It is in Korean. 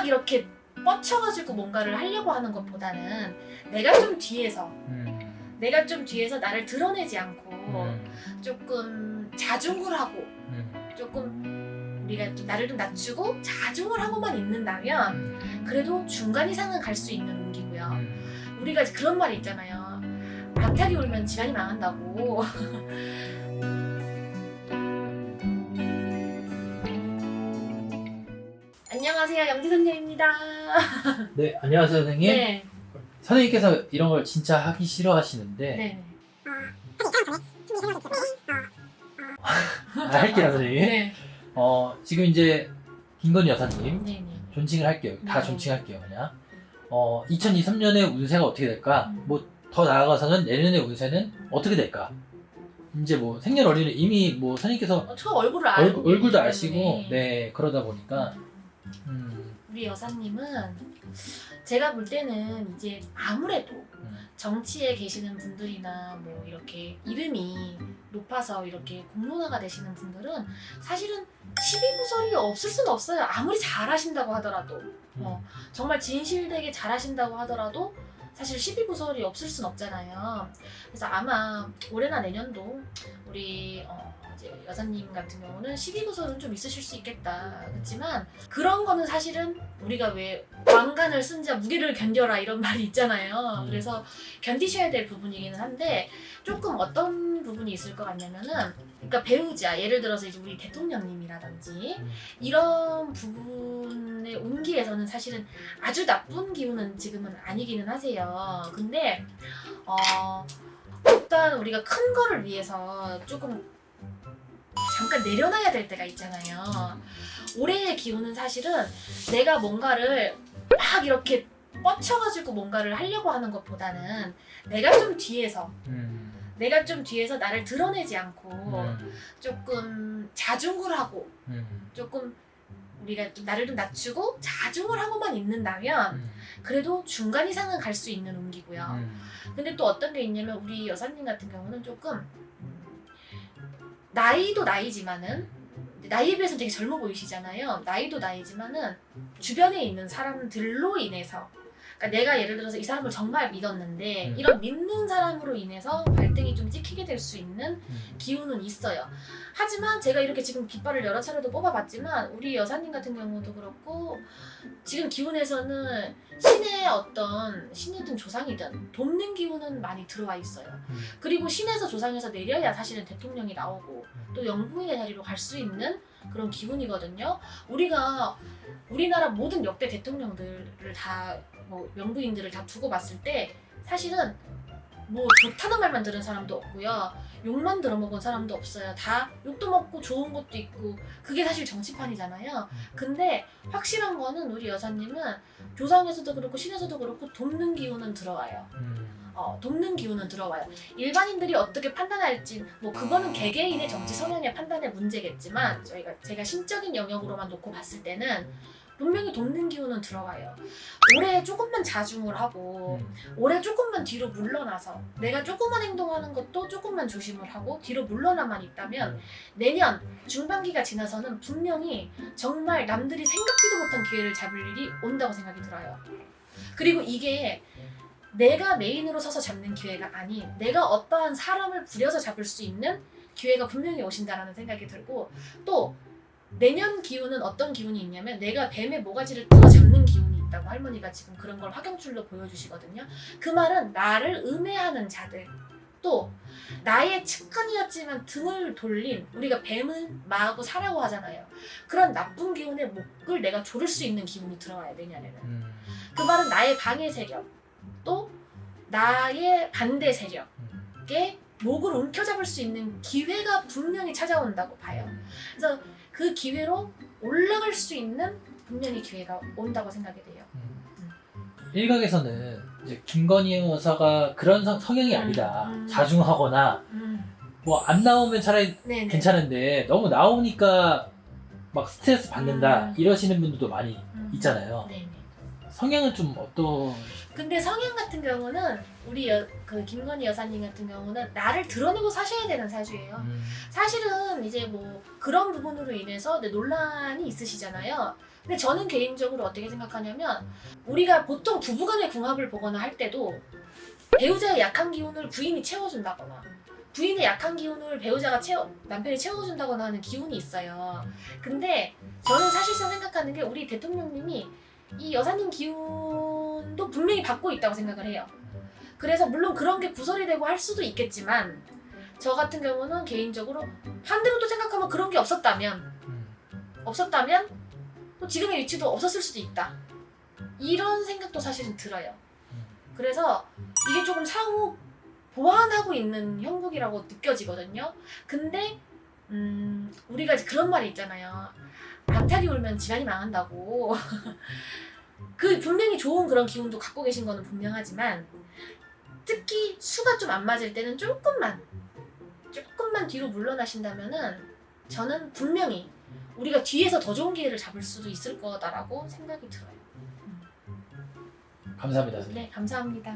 이렇게 뻗쳐가지고 뭔가를 하려고 하는 것보다는 내가 좀 뒤에서 나를 드러내지 않고 조금 자중을 하고 조금 우리가 좀 나를 좀 낮추고 자중을 하고만 있는다면 그래도 중간 이상은 갈 수 있는 운기고요. 우리가 그런 말이 있잖아요. 암탉이 울면 집안이 망한다고. 안녕하세요, 영지 선생님입니다. 네, 안녕하세요 선생님. 네. 선생님께서 이런 걸 진짜 하기 싫어하시는데 네. 할게요 선생님. 네. 지금 이제 김건희 여사님 네. 존칭을 할게요. 다 네. 존칭할게요 그냥. 2023년의 운세가 어떻게 될까? 뭐 더 나아가서는 내년의 운세는 어떻게 될까? 이제 뭐 생년월일은 이미 뭐 선생님께서 저 얼굴을 알고 얼굴도 계시기 아시고 때문에. 네 그러다 보니까 우리 여사님은 제가 볼 때는 이제 아무래도 정치에 계시는 분들이나 뭐 이렇게 이름이 높아서 이렇게 공론화가 되시는 분들은 사실은 시비구설이 없을 수는 없어요. 아무리 잘하신다고 하더라도 정말 진실되게 잘하신다고 하더라도 사실 시비구설이 없을 순 없잖아요. 그래서 아마 올해나 내년도 우리 이제 여사님 같은 경우는 시비구설은 좀 있으실 수 있겠다. 그렇지만 그런 거는 사실은 우리가 왜 왕관을 쓴 자 무게를 견뎌라 이런 말이 있잖아요. 그래서 견디셔야 될 부분이기는 한데 조금 어떤 부분이 있을 것 같냐면은 그러니까 배우자 예를 들어서 이제 우리 대통령님이라든지 이런 부분의 운기에서는 사실은 아주 나쁜 기운은 지금은 아니기는 하세요. 근데 일단 우리가 큰 거를 위해서 조금 잠깐 내려놔야 될 때가 있잖아요. 올해의 기운은 사실은 내가 뭔가를 막 이렇게 뻗쳐가지고 뭔가를 하려고 하는 것보다는 내가 좀 뒤에서 나를 드러내지 않고 조금 자중을 하고 조금 우리가 좀 나를 좀 낮추고 자중을 하고만 있는다면 그래도 중간 이상은 갈 수 있는 운기고요. 근데 또 어떤 게 있냐면 우리 여사님 같은 경우는 조금 나이도 나이지만은 나이에 비해서 되게 젊어 보이시잖아요. 나이도 나이지만은 주변에 있는 사람들로 인해서 그러니까 내가 예를 들어서 이 사람을 정말 믿었는데 이런 믿는 사람으로 인해서 발등이 좀 찍히게 될 수 있는 기운은 있어요. 하지만 제가 이렇게 지금 깃발을 여러 차례도 뽑아봤지만 우리 여사님 같은 경우도 그렇고 지금 기운에서는 신이든 조상이든 돕는 기운은 많이 들어와 있어요. 그리고 신에서 조상에서 내려야 사실은 대통령이 나오고 또 영부인의 자리로 갈 수 있는 그런 기운이거든요. 우리나라 모든 역대 대통령들을 다 뭐 명부인들을 다 두고 봤을 때 사실은 뭐 좋다는 말만 들은 사람도 없고요. 욕만 들어먹은 사람도 없어요. 다 욕도 먹고 좋은 것도 있고 그게 사실 정치판이잖아요. 근데 확실한 거는 우리 여사님은 조상에서도 그렇고 신에서도 그렇고 돕는 기운은 들어와요. 돕는 기운은 들어와요. 일반인들이 어떻게 판단할지 뭐 그거는 개개인의 정치 성향의 판단의 문제겠지만 제가 신적인 영역으로만 놓고 봤을 때는 분명히 돕는 기운은 들어와요. 올해 조금만 자중을 하고 올해 조금만 뒤로 물러나서 내가 조금만 행동하는 것도 조금만 조심을 하고 뒤로 물러나만 있다면 내년 중반기가 지나서는 분명히 정말 남들이 생각지도 못한 기회를 잡을 일이 온다고 생각이 들어요. 그리고 이게 내가 메인으로 서서 잡는 기회가 아닌 내가 어떠한 사람을 부려서 잡을 수 있는 기회가 분명히 오신다라는 생각이 들고 또 내년 기운은 어떤 기운이 있냐면 내가 뱀의 모가지를 뜯어 잡는 기운이 있다고 할머니가 지금 그런 걸 화경줄로 보여주시거든요. 그 말은 나를 음해하는 자들 또 나의 측근이었지만 등을 돌린 우리가 뱀을 마하고 사라고 하잖아요. 그런 나쁜 기운의 목을 내가 조를 수 있는 기운이 들어와요 내년에는. 그 말은 나의 방해 세력 또 나의 반대 세력의 목을 움켜잡을 수 있는 기회가 분명히 찾아온다고 봐요. 그래서 그 기회로 올라갈 수 있는 분명히 기회가 온다고 생각이 돼요. 일각에서는 이제 김건희 여사가 그런 성향이 아니다. 자중하거나 뭐 안 나오면 차라리 네네. 괜찮은데 너무 나오니까 막 스트레스 받는다 이러시는 분들도 많이 있잖아요. 네네. 성향은 좀 어떤? 근데 성향 같은 경우는 우리 그 김건희 여사님 같은 경우는 나를 드러내고 사셔야 되는 사주예요. 사실은 이제 뭐 그런 부분으로 인해서 논란이 있으시잖아요. 근데 저는 개인적으로 어떻게 생각하냐면 우리가 보통 부부간의 궁합을 보거나 할 때도 배우자의 약한 기운을 부인이 채워준다거나 부인의 약한 기운을 배우자가 남편이 채워준다거나 하는 기운이 있어요. 근데 저는 사실상 생각하는 게 우리 대통령님이 이 여사님 기운도 분명히 받고 있다고 생각을 해요. 그래서 물론 그런 게 구설이 되고 할 수도 있겠지만 저 같은 경우는 개인적으로 반대로 또 생각하면 그런 게 없었다면 또 지금의 위치도 없었을 수도 있다. 이런 생각도 사실은 들어요. 그래서 이게 조금 상호 보완하고 있는 형국이라고 느껴지거든요. 근데 우리가 이제 그런 말이 있잖아요. 암탉이 울면 집안이 망한다고. 그 분명히 좋은 그런 기운도 갖고 계신 거는 분명하지만 특히 수가 좀 안 맞을 때는 조금만 뒤로 물러나신다면은 저는 분명히 우리가 뒤에서 더 좋은 기회를 잡을 수도 있을 거다라고 생각이 들어요. 감사합니다. 선생님. 네, 감사합니다.